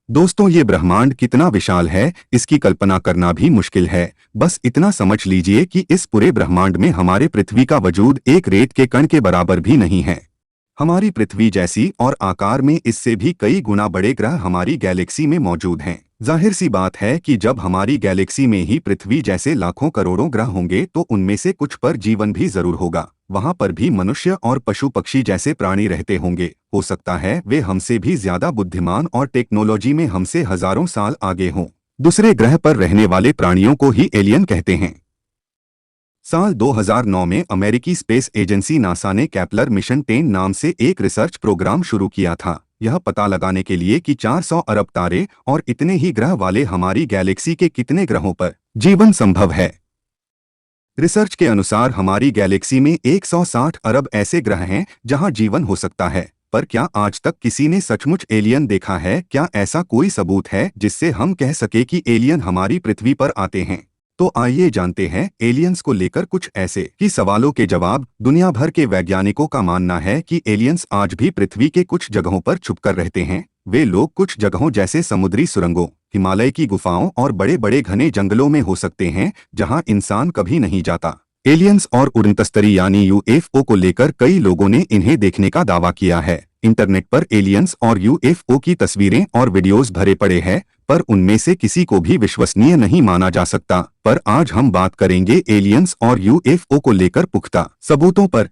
दोस्तों, ये ब्रह्मांड कितना विशाल है, इसकी कल्पना करना भी मुश्किल है। बस इतना समझ लीजिए कि इस पूरे ब्रह्मांड में हमारे पृथ्वी का वजूद एक रेत के कण के बराबर भी नहीं है। हमारी पृथ्वी जैसी और आकार में इससे भी कई गुना बड़े ग्रह हमारी गैलेक्सी में मौजूद हैं। जाहिर सी बात है कि जब हमारी गैलेक्सी में ही पृथ्वी जैसे लाखों करोड़ों ग्रह होंगे तो उनमें से कुछ पर जीवन भी जरूर होगा। वहां पर भी मनुष्य और पशु पक्षी जैसे प्राणी रहते होंगे। हो सकता है वे हमसे भी ज्यादा बुद्धिमान और टेक्नोलॉजी में हमसे हजारों साल आगे हों। दूसरे ग्रह पर रहने वाले प्राणियों को ही एलियन कहते हैं। साल 2009 में अमेरिकी स्पेस एजेंसी नासा ने केपलर मिशन 10 नाम से एक रिसर्च प्रोग्राम शुरू किया था। यह पता लगाने के लिए कि 400 अरब तारे और इतने ही ग्रह वाले हमारी गैलेक्सी के कितने ग्रहों पर जीवन संभव है। रिसर्च के अनुसार हमारी गैलेक्सी में 160 अरब ऐसे ग्रह हैं जहां जीवन हो सकता है। पर क्या आज तक किसी ने सचमुच एलियन देखा है? क्या ऐसा कोई सबूत है जिससे हम कह सके कि एलियन हमारी पृथ्वी पर आते हैं? तो आइए जानते हैं एलियंस को लेकर कुछ ऐसे ही सवालों के जवाब। दुनिया भर के वैज्ञानिकों का मानना है कि एलियंस आज भी पृथ्वी के कुछ जगहों पर छुपकर रहते हैं। वे लोग कुछ जगहों जैसे समुद्री सुरंगों, हिमालय की गुफाओं और बड़े बड़े घने जंगलों में हो सकते हैं जहां इंसान कभी नहीं जाता। एलियंस और उड़नतस्तरी यानी यूएफओ को लेकर कई लोगों ने इन्हें देखने का दावा किया है। इंटरनेट पर एलियंस और यूएफओ की तस्वीरें और वीडियोस भरे पड़े हैं, पर उनमें से किसी को भी विश्वसनीय नहीं माना जा सकता। पर आज हम बात करेंगे एलियंस और यूएफओ को लेकर पुख्ता सबूतों पर।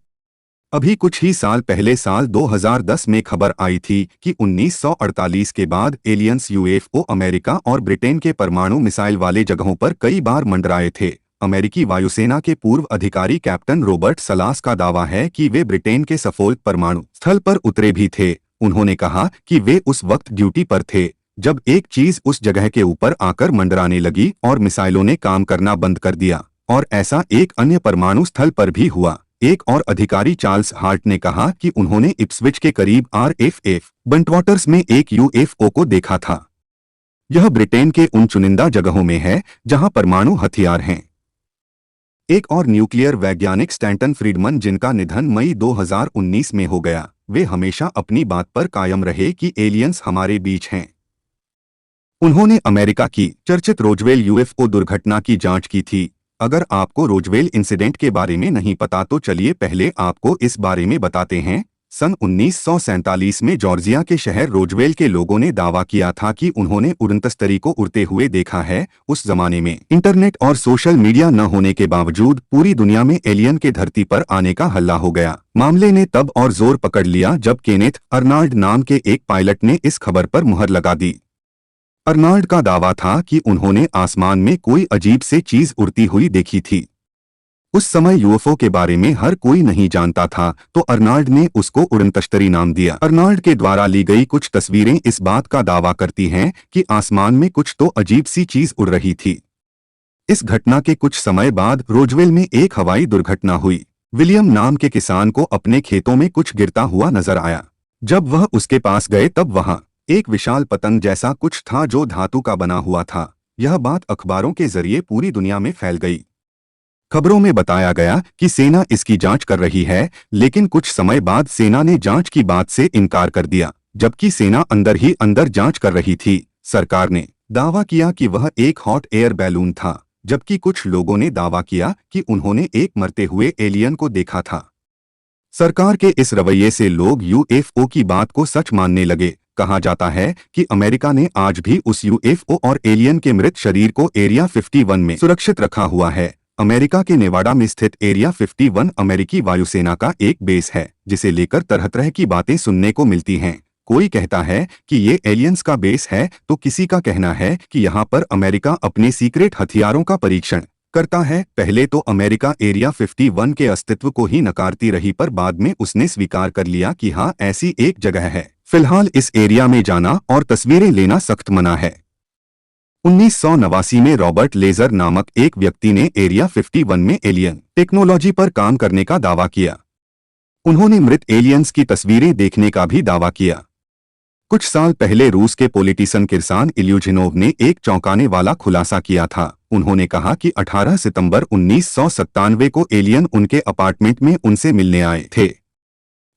अभी कुछ ही साल पहले साल 2010 में खबर आई थी कि 1948 के बाद एलियंस यूएफओ अमेरिका और ब्रिटेन के परमाणु मिसाइल वाले जगहों पर कई बार मंडराए थे। अमेरिकी वायुसेना के पूर्व अधिकारी कैप्टन रॉबर्ट सलास का दावा है कि वे ब्रिटेन के सफोल्क परमाणु स्थल पर उतरे भी थे। उन्होंने कहा कि वे उस वक्त ड्यूटी पर थे जब एक चीज उस जगह के ऊपर आकर मंडराने लगी और मिसाइलों ने काम करना बंद कर दिया। और ऐसा एक अन्य परमाणु स्थल पर भी हुआ। एक और अधिकारी चार्ल्स हार्ट ने कहा कि उन्होंने इप्सविच के करीब RFF बंटवाटर्स में एक यूएफओ को देखा था। यह ब्रिटेन के उन चुनिंदा जगहों में है जहां परमाणु हथियार हैं। एक और न्यूक्लियर वैज्ञानिक स्टैंटन फ्रीडमन, जिनका निधन मई 2019 में हो गया, वे हमेशा अपनी बात पर कायम रहे कि एलियंस हमारे बीच हैं। उन्होंने अमेरिका की चर्चित रोजवेल यूएफओ दुर्घटना की जांच की थी। अगर आपको रोजवेल इंसिडेंट के बारे में नहीं पता तो चलिए पहले आपको इस बारे में बताते हैं। सन 1947 में जॉर्जिया के शहर रोजवेल के लोगों ने दावा किया था कि उन्होंने उड़नतस्तरी को उड़ते हुए देखा है। उस जमाने में इंटरनेट और सोशल मीडिया न होने के बावजूद पूरी दुनिया में एलियन के धरती पर आने का हल्ला हो गया। मामले ने तब और जोर पकड़ लिया जब केनेथ अर्नाल्ड नाम के एक पायलट ने इस खबर पर मुहर लगा दी। अर्नाल्ड का दावा था कि उन्होंने आसमान में कोई अजीब से चीज उड़ती हुई देखी थी। उस समय यूएफओ के बारे में हर कोई नहीं जानता था, तो अर्नाल्ड ने उसको उड़नतस्तरी नाम दिया। अर्नाल्ड के द्वारा ली गई कुछ तस्वीरें इस बात का दावा करती हैं कि आसमान में कुछ तो अजीब सी चीज उड़ रही थी। इस घटना के कुछ समय बाद रोजवेल में एक हवाई दुर्घटना हुई। विलियम नाम के किसान को अपने खेतों में कुछ गिरता हुआ नजर आया। जब वह उसके पास गए तब वहां एक विशाल पतंग जैसा कुछ था जो धातु का बना हुआ था। यह बात अखबारों के जरिए पूरी दुनिया में फैल गई। खबरों में बताया गया कि सेना इसकी जांच कर रही है, लेकिन कुछ समय बाद सेना ने जांच की बात से इनकार कर दिया। जबकि सेना अंदर ही अंदर जांच कर रही थी, सरकार ने दावा किया कि वह एक हॉट एयर बैलून था, जबकि कुछ लोगों ने दावा किया कि उन्होंने एक मरते हुए एलियन को देखा था। सरकार के इस रवैये से लोग यूएफओ की बात को सच मानने लगे। कहा जाता है कि अमेरिका ने आज भी उस यूएफओ और एलियन के मृत शरीर को एरिया 51 में सुरक्षित रखा हुआ है। अमेरिका के नेवाडा में स्थित एरिया 51 अमेरिकी वायुसेना का एक बेस है, जिसे लेकर तरह तरह की बातें सुनने को मिलती हैं। कोई कहता है कि ये एलियंस का बेस है, तो किसी का कहना है कि यहाँ पर अमेरिका अपने सीक्रेट हथियारों का परीक्षण करता है। पहले तो अमेरिका एरिया 51 के अस्तित्व को ही नकारती रही, पर बाद में उसने स्वीकार कर लिया कि हाँ, ऐसी एक जगह है। फिलहाल इस एरिया में जाना और तस्वीरें लेना सख्त मना है। 1989 में रॉबर्ट लेजर नामक एक व्यक्ति ने एरिया 51 में एलियन टेक्नोलॉजी पर काम करने का दावा किया। उन्होंने मृत एलियंस की तस्वीरें देखने का भी दावा किया। कुछ साल पहले रूस के पॉलिटिशियन किरसान इल्यूजिनोव ने एक चौंकाने वाला खुलासा किया था। उन्होंने कहा कि 18 सितंबर 1997 को एलियन उनके अपार्टमेंट में उनसे मिलने आए थे।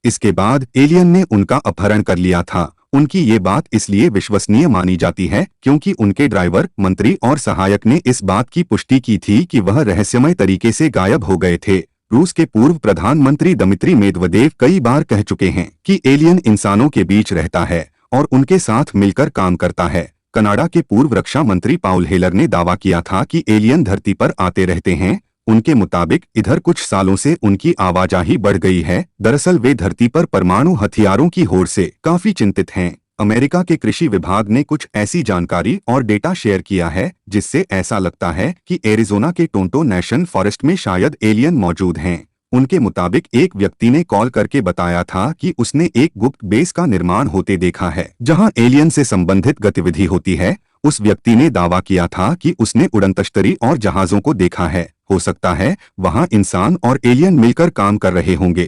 इसके बाद एलियन ने उनका अपहरण कर लिया था उनकी ये बात इसलिए विश्वसनीय मानी जाती है क्योंकि उनके ड्राइवर, मंत्री और सहायक ने इस बात की पुष्टि की थी कि वह रहस्यमय तरीके से गायब हो गए थे। रूस के पूर्व प्रधानमंत्री दमित्री मेदवेदेव कई बार कह चुके हैं कि एलियन इंसानों के बीच रहता है और उनके साथ मिलकर काम करता है। कनाडा के पूर्व रक्षा मंत्री पाउल हेलर ने दावा किया था कि एलियन धरती पर आते रहते हैं। उनके मुताबिक इधर कुछ सालों से उनकी आवाजाही बढ़ गई है। दरअसल वे धरती पर परमाणु हथियारों की होड़ से काफी चिंतित हैं। अमेरिका के कृषि विभाग ने कुछ ऐसी जानकारी और डेटा शेयर किया है जिससे ऐसा लगता है कि एरिजोना के टोंटो नेशनल फॉरेस्ट में शायद एलियन मौजूद हैं। उनके मुताबिक एक व्यक्ति ने कॉल करके बताया था कि उसने एक गुप्त बेस का निर्माण होते देखा है जहां एलियन से संबंधित गतिविधि होती है। उस व्यक्ति ने दावा किया था कि उसने उड़नतश्तरी और जहाजों को देखा है। हो सकता है वहां इंसान और एलियन मिलकर काम कर रहे होंगे।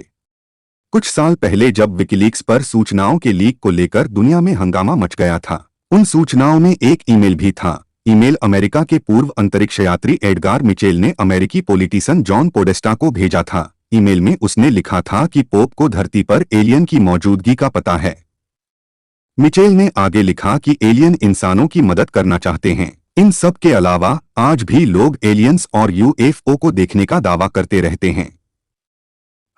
कुछ साल पहले जब विकिलीक्स पर सूचनाओं के लीक को लेकर दुनिया में हंगामा मच गया था, उन सूचनाओं में एक ईमेल भी था। ईमेल अमेरिका के पूर्व अंतरिक्ष यात्री एडगार मिचेल ने अमेरिकी पॉलिटिशियन जॉन पोडेस्टा को भेजा था। ईमेल में उसने लिखा था कि पोप को धरती पर एलियन की मौजूदगी का पता है। मिचेल ने आगे लिखा कि एलियन इंसानों की मदद करना चाहते हैं। इन सब के अलावा आज भी लोग एलियंस और यूएफओ को देखने का दावा करते रहते हैं।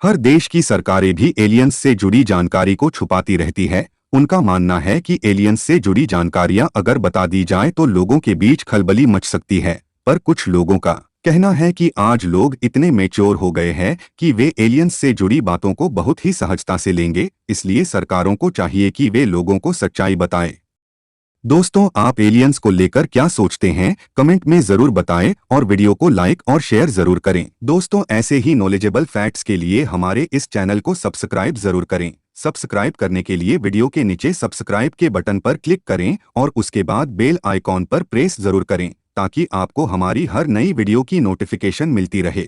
हर देश की सरकारें भी एलियंस से जुड़ी जानकारी को छुपाती रहती है। उनका मानना है कि एलियंस से जुड़ी जानकारियां अगर बता दी जाए तो लोगों के बीच खलबली मच सकती है। पर कुछ लोगों का कहना है कि आज लोग इतने मैच्योर हो गए हैं कि वे एलियंस से जुड़ी बातों को बहुत ही सहजता से लेंगे। इसलिए सरकारों को चाहिए कि वे लोगों को सच्चाई बताएं। दोस्तों, आप एलियंस को लेकर क्या सोचते हैं? कमेंट में जरूर बताएं और वीडियो को लाइक और शेयर जरूर करें। दोस्तों, ऐसे ही नॉलेजेबल फैक्ट्स के लिए हमारे इस चैनल को सब्सक्राइब जरूर करें। सब्सक्राइब करने के लिए वीडियो के नीचे सब्सक्राइब के बटन पर क्लिक करें और उसके बाद बेल आइकॉन पर प्रेस जरूर करें ताकि आपको हमारी हर नई वीडियो की नोटिफिकेशन मिलती रहे।